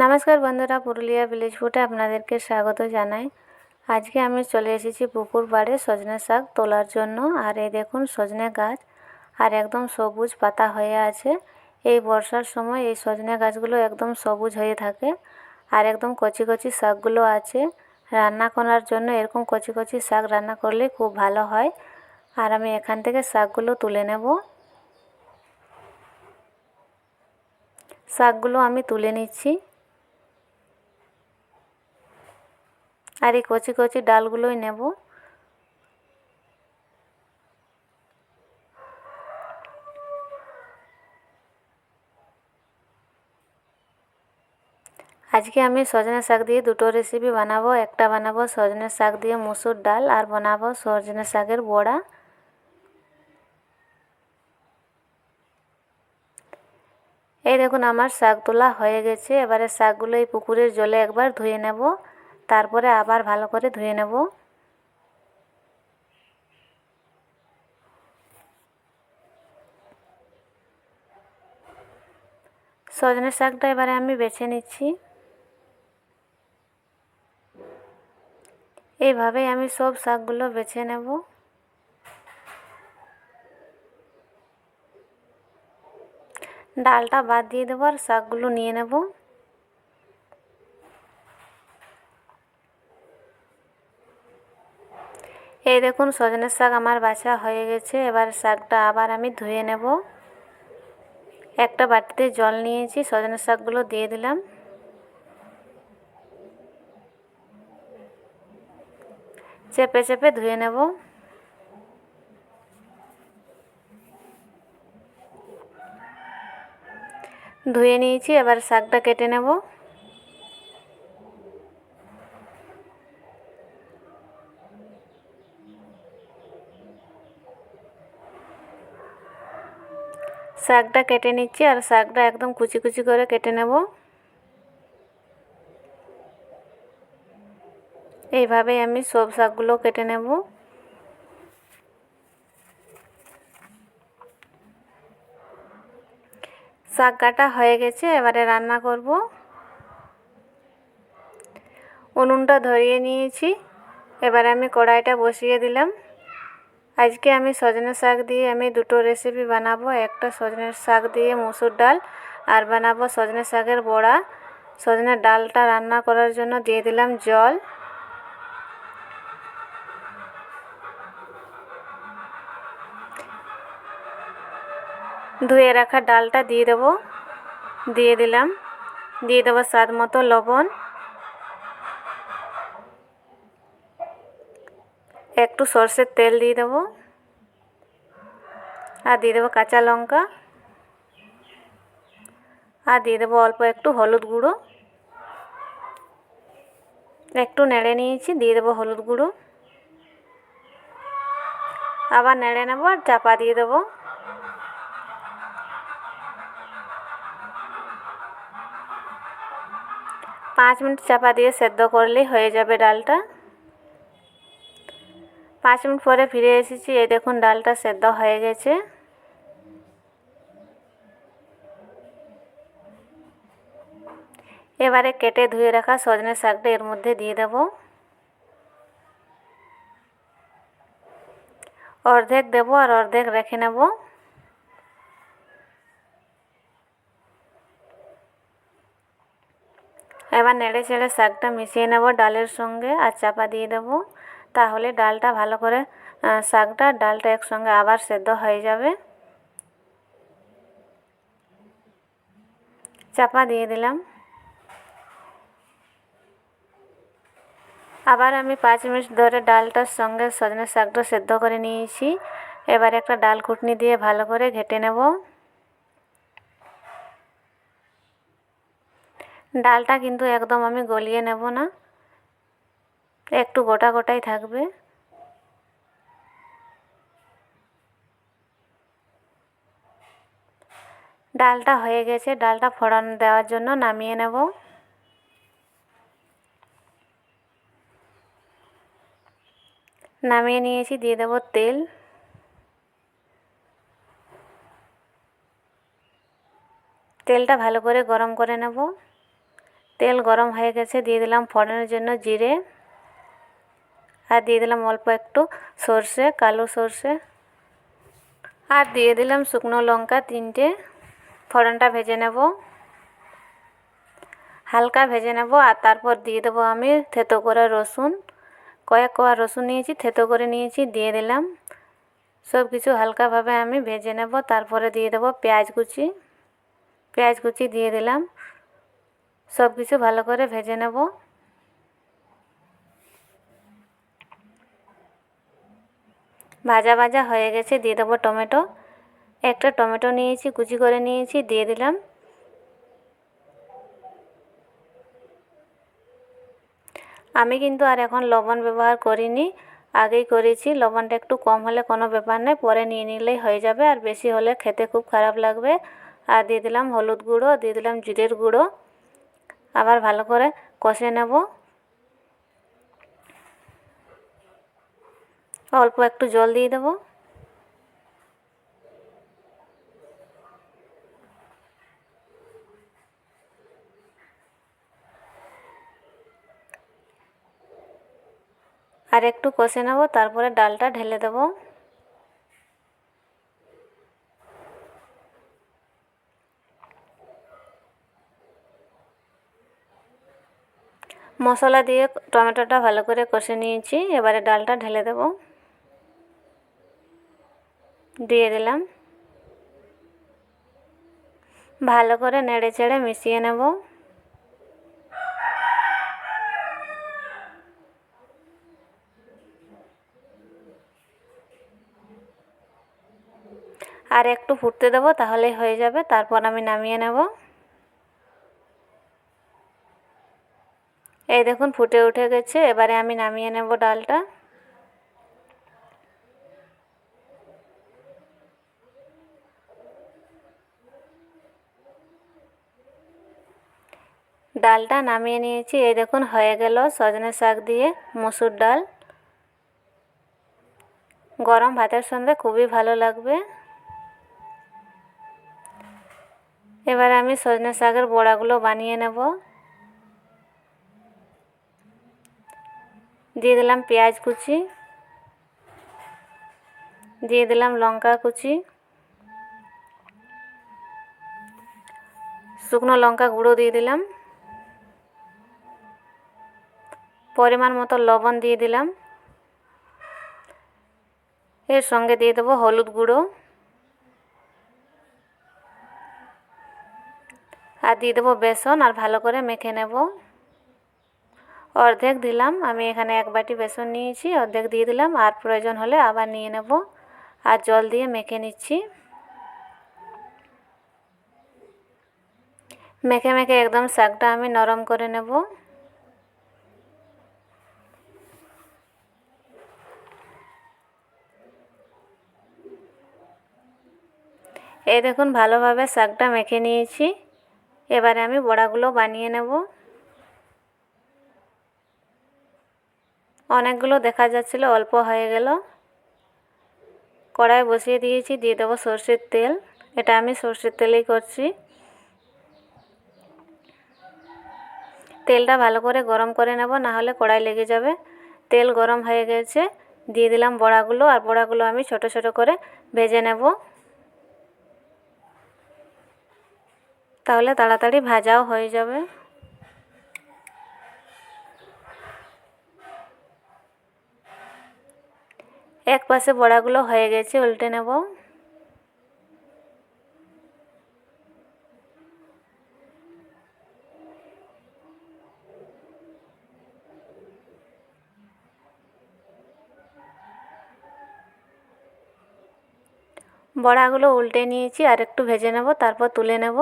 নমস্কার বন্ধুরা, পুরুলিয়া ভিলেজ ফুডে আপনাদেরকে স্বাগত জানাই। আজকে আমি চলে এসেছি পুকুর পাড়ে সজনে শাক তোলার জন্য। আর এই দেখুন সজনে গাছ, আর একদম সবুজ পাতা হয়ে আছে। এই বর্ষার সময় এই সজনে গাছগুলো একদম সবুজ হয়ে থাকে, আর একদম কচি কচি শাকগুলো আছে। রান্না করার জন্য এরকম কচি কচি শাক রান্না করলে খুব ভালো হয়। আর আমি এখান থেকে শাকগুলো তুলে নেব। শাকগুলো আমি তুলে নিচ্ছি। আর এই কচি কচি ডালগুলোই নেব। আজকে আমি সজনে শাক দিয়ে দুটো রেসিপি বানাবো। একটা বানাবো সজনে শাক দিয়ে মুসুর ডাল, আর বানাবো সজনে শাকের বড়া। এই দেখুন আমার শাক তোলা হয়ে গেছে। এবারে শাকগুলো এই পুকুরের জলে একবার ধুয়ে নেব, তারপরে আবার ভালো করে ধুয়ে নেব। সজনে শাকটা এবারে আমি বেছে নিচ্ছি। এইভাবেই আমি সব শাকগুলো বেছে নেব। ডালটা বাদ দিয়ে দেবো আর শাকগুলো নিয়ে নেব। এই দেখুন সজনে শাক আমার বাছা হয়ে গেছে। এবার শাকটা আবার আমি ধুয়ে নেব। একটা বাটিতে জল নিয়েছি, সজনে শাকগুলো দিয়ে দিলাম। চেপে চেপে ধুয়ে নেব। ধুয়ে নিয়েছি, এবার শাকটা কেটে নেব। শাকটা কেটে নিচ্ছি, আর শাকটা একদম কুচি কুচি করে কেটে নেব। এইভাবেই আমি সব শাকগুলো কেটে নেব। শাক কাটা হয়ে গেছে, এবারে রান্না করব। উনুনটা ধরিয়ে নিয়েছি, এবারে আমি কড়াইটা বসিয়ে দিলাম। আজকে আমি সজনে শাক দিয়ে আমি দুটো রেসিপি বানাবো। একটা সজনে শাক দিয়ে মুসুর ডাল, আর বানাবো সজনে শাকের বড়া। সজনে ডালটা রান্না করার জন্য দিয়ে দিলাম জল। ধুয়ে রাখা ডালটা দিয়ে দেবো। দিয়ে দিলাম। দিয়ে দেবো স্বাদ মতো লবণ, একটু সরষের তেল দিয়ে দেবো, আর দিয়ে দেবো কাঁচা লঙ্কা, আর দিয়ে দেবো অল্প একটু হলুদ গুঁড়ো। একটু নেড়ে নিয়েছি, দিয়ে দেবো হলুদ গুঁড়ো। আবার নেড়ে নেবো আর চাপা দিয়ে দেবো। 5 মিনিট চাপা দিয়ে সেদ্ধ করলেই হয়ে যাবে ডালটা। 5 মিনিট পরে ফিরে এসেছি। এই দেখুন ডালটা সেদ্ধ হয়ে গেছে। এবারে কেটে ধুয়ে রাখা সজনে শাকটা এর মধ্যে দিয়ে দেব। অর্ধেক দেবো আর অর্ধেক রেখে নেব। এবার নেড়ে চেড়ে শাকটা মিশিয়ে নেব ডালের সঙ্গে, আর চাপা দিয়ে দেব। তাহলে ডালটা ভালো করে শাকটা ডালটা একসঙ্গে আবার সেদ্ধ হয়ে যাবে। চাপা দিয়ে দিলাম। আবার আমি 5 মিনিট ধরে ডালটার সঙ্গে সজনে শাকটা সেদ্ধ করে নিয়েছি। এবার একটা ডাল ঘুটনি দিয়ে ভালো করে ঘেঁটে নেব। ডালটা কিন্তু একদম আমি গলিয়ে নেব না, একটু গোটা গোটাই থাকবে। ডালটা হয়ে গেছে, ডালটা ফোড়ন দেওয়ার জন্য নামিয়ে নেব। নামিয়ে নিয়েছি, দিয়ে দেব তেল। তেলটা ভালো করে গরম করে নেব। তেল গরম হয়ে গেছে, দিয়ে দিলাম ফোড়নের জন্য জিরে, আর দিয়ে দিলাম অল্প একটু সর্ষে, কালো সর্ষে, আর দিয়ে দিলাম শুকনো লঙ্কা 3টে। ফোড়নটা ভেজে নেব, হালকা ভেজে নেব। আর তারপর দিয়ে দেবো আমি থেতো করা রসুন, কয়েক কোয়া রসুন নিয়েছি, থেতো করে নিয়েছি, দিয়ে দিলাম। সব কিছু হালকাভাবে আমি ভেজে নেব। তারপরে দিয়ে দেবো পেঁয়াজ কুচি দিয়ে দিলাম। সব কিছু ভালো করে ভেজে নেব। ভাজা ভাজা হয়ে গেছে, দিয়ে দেবো টমেটো। একটা টমেটো নিয়েছি, কুচি করে নিয়েছি, দিয়ে দিলাম। আমি কিন্তু আর এখন লবণ ব্যবহার করিনি, আগেই করেছি। লবণটা একটু কম হলে কোনো ব্যাপার নয়, পরে নিয়ে নিলেই হয়ে যাবে। আর বেশি হলে খেতে খুব খারাপ লাগবে। আর দিয়ে দিলাম হলুদ গুঁড়ো, দিয়ে দিলাম জিরের গুঁড়ো। আবার ভালো করে কষে নেব। অল্প একটু জল দিয়ে দেবো। আর একটু কষে নেব, তারপরে ডালটা ঢেলে দেব। মশলা দিয়ে টমেটোটা ভালো করে কষে নিয়েছি, এবারে ডালটা ঢেলে দেব। দিয়ে দিলাম। ভালো করে নেড়ে চেড়ে মিশিয়ে নেব। আর একটু ফুটতে দেব, তাহলেই হয়ে যাবে। তারপর আমি নামিয়ে নেব। এই দেখুন ফুটে উঠে গেছে, এবারে আমি নামিয়ে নেব ডালটা। ডালটা নামিয়ে নিয়েছি। এই দেখুন হয়ে গেল সজনে শাক দিয়ে মসুর ডাল। গরম ভাতের সঙ্গে খুবই ভালো লাগবে। এবার আমি সজনে শাকের বড়াগুলো বানিয়ে নেব। দিয়ে দিলাম পেঁয়াজ কুচি, দিয়ে দিলাম লঙ্কা কুচি, শুকনো লঙ্কা গুঁড়ো দিয়ে দিলাম, পরিমাণ মতো লবণ দিয়ে দিলাম। এর সঙ্গে দিয়ে দেবো হলুদ গুঁড়ো, আর দিয়ে দেবো বেসন। আর ভালো করে মেখে নেব। অর্ধেক দিলাম, আমি এখানে 1 বাটি বেসন নিয়েছি, অর্ধেক দিয়ে দিলাম। আর প্রয়োজন হলে আবার নিয়ে নেব। আর জল দিয়ে মেখে নিচ্ছি। মেখে মেখে একদম শাকটা আমি নরম করে নেব। এই দেখুন ভালোভাবে শাকটা মেখে নিয়েছি। এবারে আমি বড়াগুলো বানিয়ে নেব। অনেকগুলো দেখা যাচ্ছিল, অল্প হয়ে গেল। কড়াই বসিয়ে দিয়েছি, দিয়ে দেবো সরষের তেল। এটা আমি সরষের তেলেই করছি। তেলটা ভালো করে গরম করে নেব, না হলে কড়াই লেগে যাবে। তেল গরম হয়ে গেছে, দিয়ে দিলাম বড়াগুলো। আর বড়াগুলো আমি ছোট ছোট করে ভেজে নেব, তাহলে তাড়াতাড়ি ভাজাও হয়ে যাবে। এক পাশে বড়াগুলো হয়ে গেছে, উল্টে নেব। বড়াগুলো উল্টে নিয়েছি, আর একটু ভেজে নেব, তারপর তুলে নেব।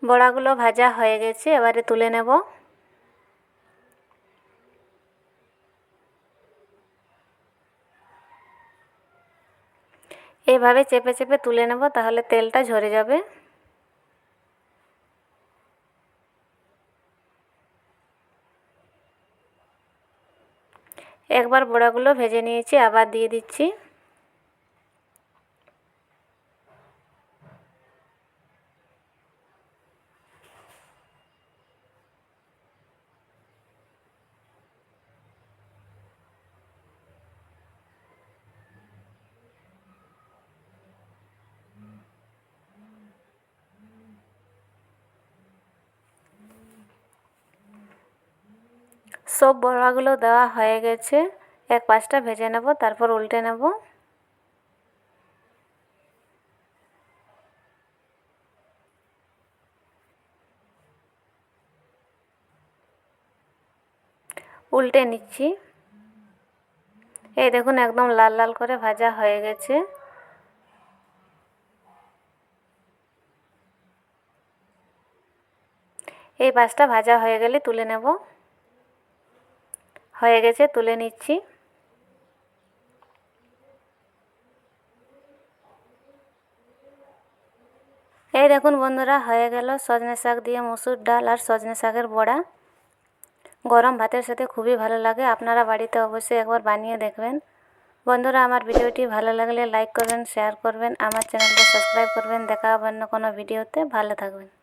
বড়াগুলো ভাজা হয়ে গেছে, এবারে তুলে নেব। এইভাবে চেপে চেপে তুলে নেব, তাহলে তেলটা ঝরে যাবে। একবার বড়াগুলো ভেজে নিয়েছি, আবার দিয়ে দিচ্ছি। সব বড়াগুলো দেওয়া হয়ে গেছে, এক পাশটা ভেজে নেব, তারপর উল্টে নেব। উল্টে নিচ্ছি। এই দেখুন একদম লাল লাল করে ভাজা হয়ে গেছে। এই পাশটা ভাজা হয়ে গেলে তুলে নেব। হয়ে গেছে, তুলে নিচ্ছি। এই দেখুন বন্ধুরা, হয়ে গেল সজনে শাক দিয়ে মসুর ডাল আর সজনে শাকের বড়া। গরম ভাতের সাথে খুবই ভালো লাগে, আপনারা বাড়িতে অবশ্যই একবার বানিয়ে দেখবেন। বন্ধুরা, আমার ভিডিওটি ভালো লাগলে লাইক করবেন, শেয়ার করবেন, আমার চ্যানেলটা সাবস্ক্রাইব করবেন। দেখা হবে অন্য কোনো ভিডিওতে। ভালো থাকবেন।